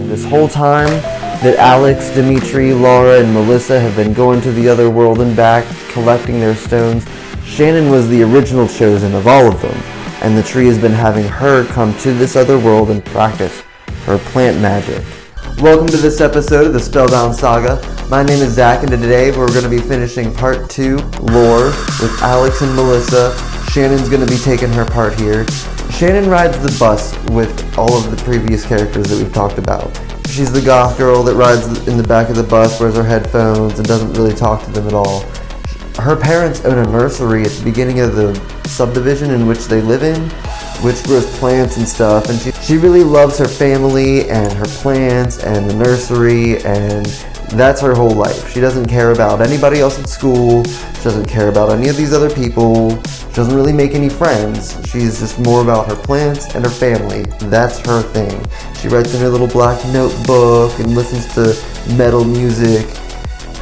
This whole time that Alex, Dimitri, Laura, and Melissa have been going to the other world and back, collecting their stones, Shannon was the original chosen of all of them, and the tree has been having her come to this other world and practice her plant magic. Welcome to this episode of the Spellbound Saga. My name is Zach, and today we're going to be finishing part 2, Lore, with Alex and Melissa. Shannon's going to be taking her part here. Shannon rides the bus with all of the previous characters that we've talked about. She's the goth girl that rides in the back of the bus, wears her headphones, and doesn't really talk to them at all. Her parents own a nursery at the beginning of the subdivision in which they live in, which grows plants and stuff, and she really loves her family and her plants and the nursery, and that's her whole life. She doesn't care about anybody else at school, she doesn't care about any of these other people, she doesn't really make any friends. She's just more about her plants and her family. That's her thing. She writes in her little black notebook and listens to metal music,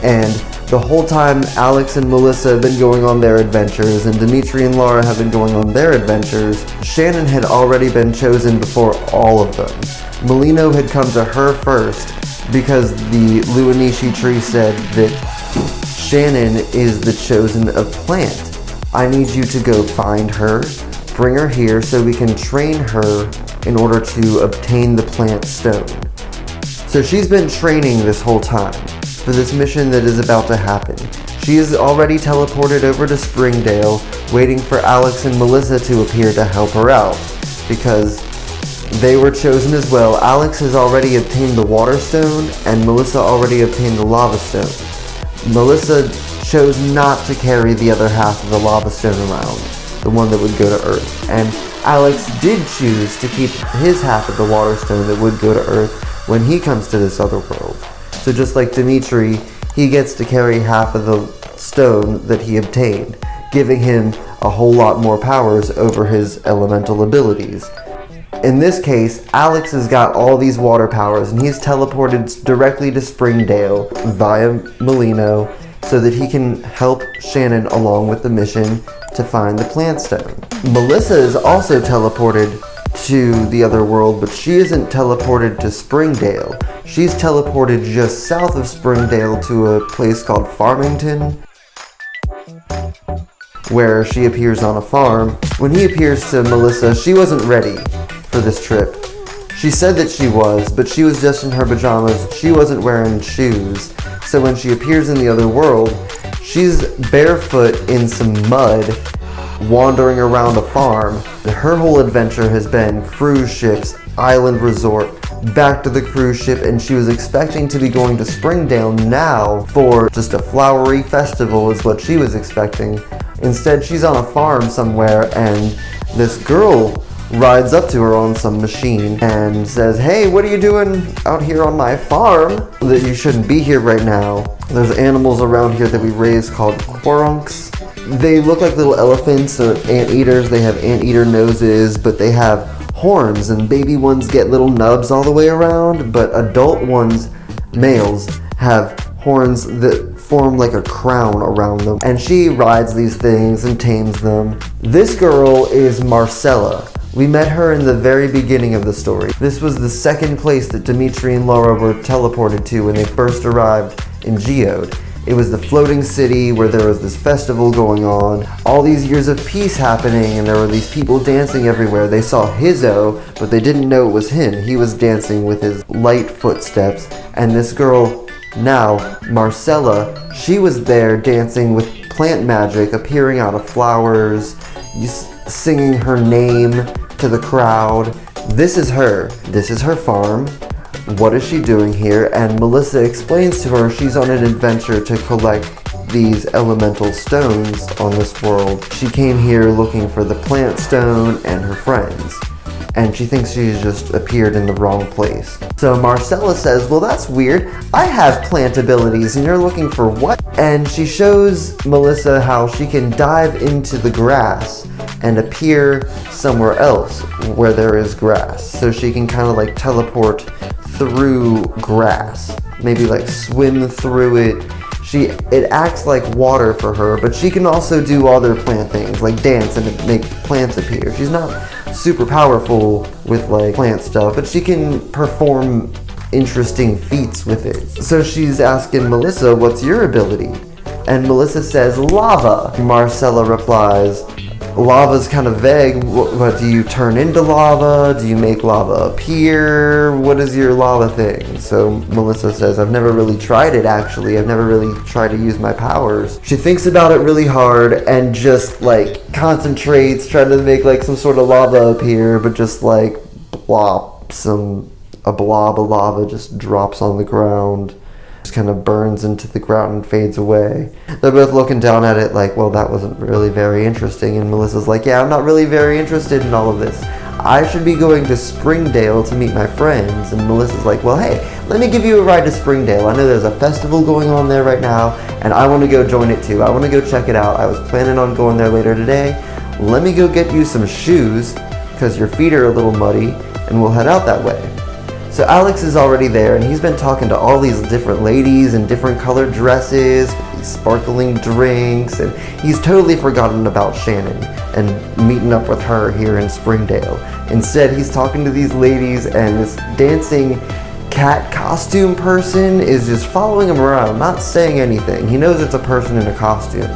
and the whole time Alex and Melissa have been going on their adventures and Dimitri and Laura have been going on their adventures, Shannon had already been chosen before all of them. Molino had come to her first because the Luanishi tree said that Shannon is the chosen of plant. I need you to go find her, bring her here so we can train her in order to obtain the plant stone. So she's been training this whole time for this mission that is about to happen. She is already teleported over to Springdale, waiting for Alex and Melissa to appear to help her out, because they were chosen as well. Alex has already obtained the water stone, and Melissa already obtained the lava stone. Melissa chose not to carry the other half of the lava stone around, the one that would go to Earth, and Alex did choose to keep his half of the water stone that would go to Earth when he comes to this other world. So just like Dimitri, he gets to carry half of the stone that he obtained, giving him a whole lot more powers over his elemental abilities. In this case, Alex has got all these water powers, and he's teleported directly to Springdale via Molino so that he can help Shannon along with the mission to find the plant stone. Melissa is also teleported to the other world, but she isn't teleported to Springdale. She's teleported just south of Springdale to a place called Farmington, where she appears on a farm. When he appears to Melissa, she wasn't ready for this trip. She said that she was, but she was just in her pajamas. She wasn't wearing shoes. So when she appears in the other world, she's barefoot in some mud, wandering around a farm. Her whole adventure has been cruise ships, island resort, back to the cruise ship, and she was expecting to be going to Springdale now for just a flowery festival is what she was expecting. Instead, she's on a farm somewhere, and this girl rides up to her on some machine and says, "Hey, what are you doing out here on my farm? That you shouldn't be here right now. There's animals around here that we raise called quorunks. They look like little elephants or anteaters. They have anteater noses, but they have horns, and baby ones get little nubs all the way around, but adult ones, males, have horns that form like a crown around them." And she rides these things and tames them. This girl is Marcella. We met her in the very beginning of the story. This was the second place that Dimitri and Laura were teleported to when they first arrived in Geode. It was the floating city where there was this festival going on, all these years of peace happening, and there were these people dancing everywhere. They saw Hizzo, but they didn't know it was him. He was dancing with his light footsteps. And this girl, now, Marcella, she was there dancing with plant magic, appearing out of flowers, singing her name to the crowd. This is her. This is her farm. What is she doing here? And Melissa explains to her she's on an adventure to collect these elemental stones on this world. She came here looking for the plant stone and her friends, and she thinks she's just appeared in the wrong place. So Marcella says, "Well, that's weird. I have plant abilities and you're looking for what?" And she shows Melissa how she can dive into the grass and appear somewhere else where there is grass. So she can kind of like teleport through grass, maybe like swim through it. It acts like water for her, but she can also do other plant things like dance and make plants appear. She's not super powerful with like plant stuff, but she can perform interesting feats with it. So she's asking Melissa, what's your ability? And Melissa says, lava. Marcella replies, lava's kind of vague. What do you turn into lava? Do you make lava appear? What is your lava thing? So Melissa says, I've never really tried it actually. I've never really tried to use my powers. She thinks about it really hard and just like concentrates, trying to make like some sort of lava appear, but just like a blob of lava just drops on the ground. Just kind of burns into the ground and fades away. They're both looking down at it like, well, that wasn't really very interesting. And Melissa's like, yeah, I'm not really very interested in all of this. I should be going to Springdale to meet my friends. And Melissa's like, well, hey, let me give you a ride to Springdale. I know there's a festival going on there right now, and I want to go join it too. I want to go check it out. I was planning on going there later today. Let me go get you some shoes, because your feet are a little muddy, and we'll head out that way. So Alex is already there, and he's been talking to all these different ladies in different colored dresses, with these sparkling drinks, and he's totally forgotten about Shannon and meeting up with her here in Springdale. Instead, he's talking to these ladies, and this dancing cat costume person is just following him around, not saying anything. He knows it's a person in a costume.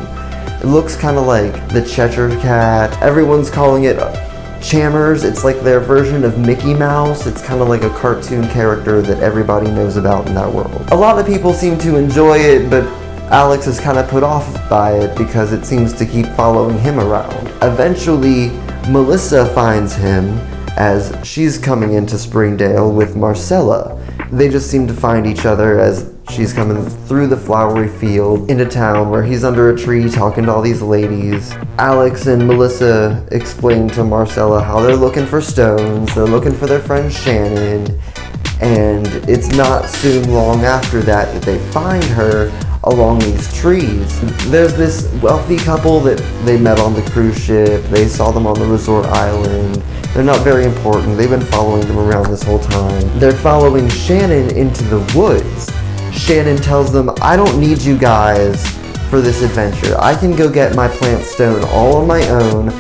It looks kind of like the Cheshire Cat. Everyone's calling it Chammers. It's like their version of Mickey Mouse. It's kind of like a cartoon character that everybody knows about in that world. A lot of people seem to enjoy it, but Alex is kind of put off by it because it seems to keep following him around. Eventually, Melissa finds him as she's coming into Springdale with Marcella. They just seem to find each other as she's coming through the flowery field into town where he's under a tree talking to all these ladies. Alex and Melissa explain to Marcella how they're looking for stones, they're looking for their friend Shannon, and it's not soon long after that they find her along these trees. There's this wealthy couple that they met on the cruise ship. They saw them on the resort island. They're not very important. They've been following them around this whole time. They're following Shannon into the woods. Shannon tells them, I don't need you guys for this adventure. I can go get my plant stone all on my own.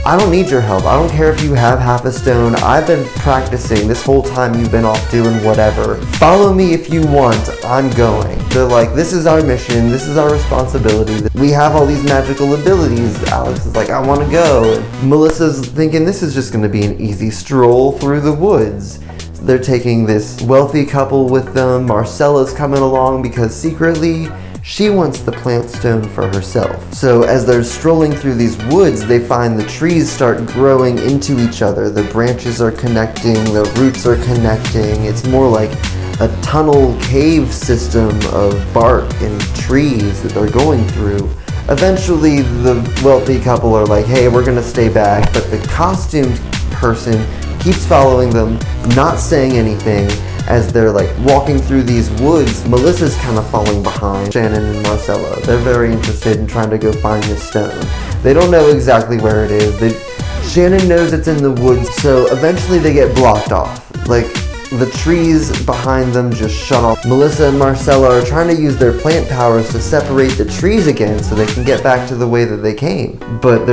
I don't need your help. I don't care if you have half a stone. I've been practicing this whole time you've been off doing whatever. Follow me if you want. I'm going. They're like, this is our mission. This is our responsibility. We have all these magical abilities. Alex is like, I want to go. And Melissa's thinking this is just going to be an easy stroll through the woods. They're taking this wealthy couple with them. Marcella's coming along because secretly she wants the plant stone for herself. So as they're strolling through these woods, they find the trees start growing into each other. The branches are connecting, the roots are connecting. It's more like a tunnel cave system of bark and trees that they're going through. Eventually, the wealthy couple are like, hey, we're gonna stay back, but the costumed person keeps following them, not saying anything. As they're like walking through these woods, Melissa's kind of falling behind Shannon and Marcella. They're very interested in trying to go find this stone. They don't know exactly where it is. Shannon knows it's in the woods, so eventually they get blocked off. Like, the trees behind them just shut off. Melissa and Marcella are trying to use their plant powers to separate the trees again so they can get back to the way that they came. But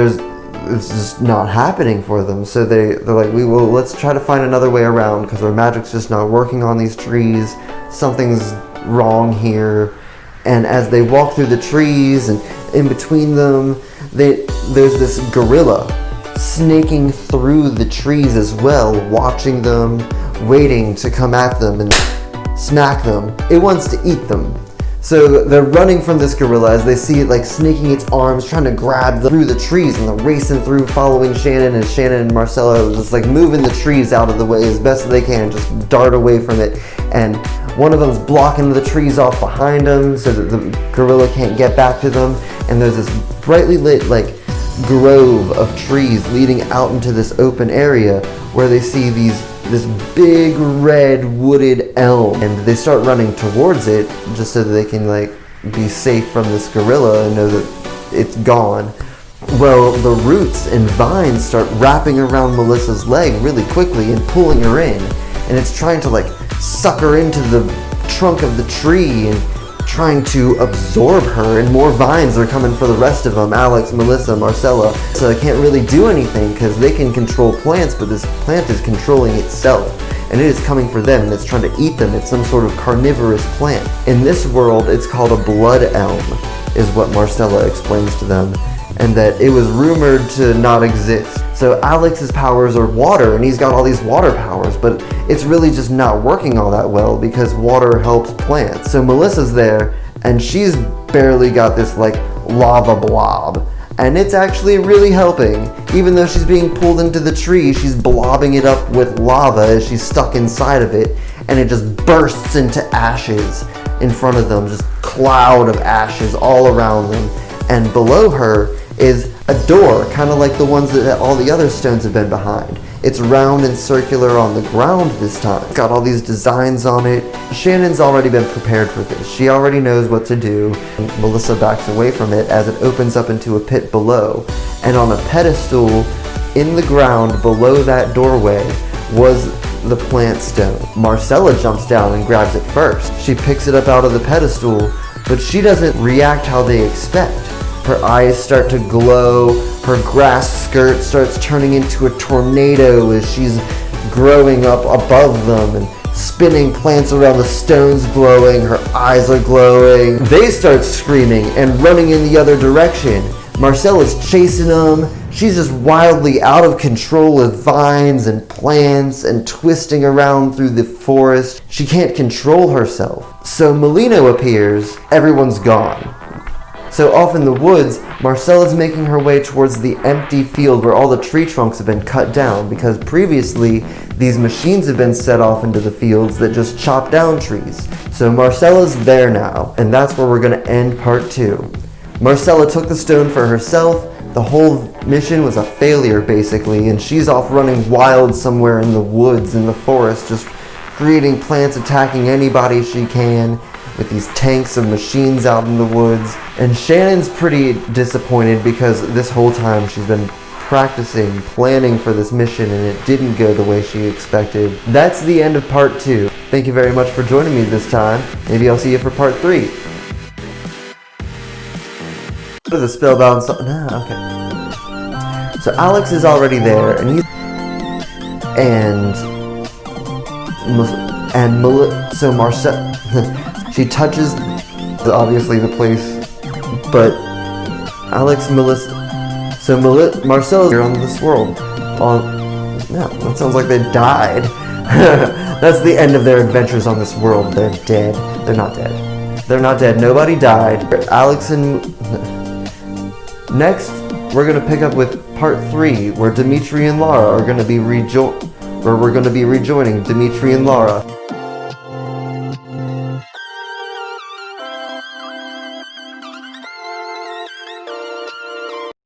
it's just not happening for them. So they're like, let's try to find another way around because our magic's just not working on these trees. Something's wrong here. And as they walk through the trees and in between them, there's this gorilla snaking through the trees as well, watching them, waiting to come at them and smack them. It wants to eat them. So they're running from this gorilla as they see it like snaking its arms, trying to grab them through the trees, and they're racing through, following Shannon, and Shannon and Marcella just like moving the trees out of the way as best as they can, just dart away from it. And one of them's blocking the trees off behind them so that the gorilla can't get back to them. And there's this brightly lit like grove of trees leading out into this open area where they see this big red wooded elm, and they start running towards it just so that they can like be safe from this gorilla and know that it's gone. Well, the roots and vines start wrapping around Melissa's leg really quickly and pulling her in, and it's trying to like suck her into the trunk of the tree and trying to absorb her, and more vines are coming for the rest of them. Alex, Melissa, Marcella. So they can't really do anything because they can control plants, but this plant is controlling itself. And it is coming for them, and it's trying to eat them. It's some sort of carnivorous plant. In this world, it's called a blood elm, is what Marcella explains to them, and that it was rumored to not exist. So Alex's powers are water, and he's got all these water powers, but it's really just not working all that well because water helps plants. So Melissa's there, and she's barely got this like lava blob, and it's actually really helping. Even though she's being pulled into the tree, she's blobbing it up with lava as she's stuck inside of it, and it just bursts into ashes in front of them, just cloud of ashes all around them. And below her is a door, kind of like the ones that all the other stones have been behind. It's round and circular on the ground this time. It's got all these designs on it. Shannon's already been prepared for this. She already knows what to do. Melissa backs away from it as it opens up into a pit below. And on a pedestal in the ground below that doorway was the plant stone. Marcella jumps down and grabs it first. She picks it up out of the pedestal, but she doesn't react how they expect. Her eyes start to glow, her grass skirt starts turning into a tornado as she's growing up above them and spinning plants around the stones glowing, her eyes are glowing. They start screaming and running in the other direction. Marcella's chasing them. She's just wildly out of control with vines and plants and twisting around through the forest. She can't control herself. So Melino appears, everyone's gone. So off in the woods, Marcella's making her way towards the empty field where all the tree trunks have been cut down because previously these machines have been set off into the fields that just chop down trees. So Marcella's there now, and that's where we're going to end part 2. Marcella took the stone for herself. The whole mission was a failure basically, and she's off running wild somewhere in the woods, in the forest, just creating plants, attacking anybody she can, with these tanks of machines out in the woods. And Shannon's pretty disappointed because this whole time she's been practicing, planning for this mission, and it didn't go the way she expected. That's the end of part 2. Thank you very much for joining me this time. Maybe I'll see you for part 3. Go to the Spellbound song. No, okay. So Alex is already there, and he's... So Marcella... She touches, obviously, the place, but Alex, Melissa, so Marcella's here on this world. No, that sounds like they died. That's the end of their adventures on this world. They're dead. They're not dead. They're not dead. Nobody died. Alex and... Next, we're going to pick up with part 3, where Dimitri and Lara are going to be we're going to be rejoining Dimitri and Lara.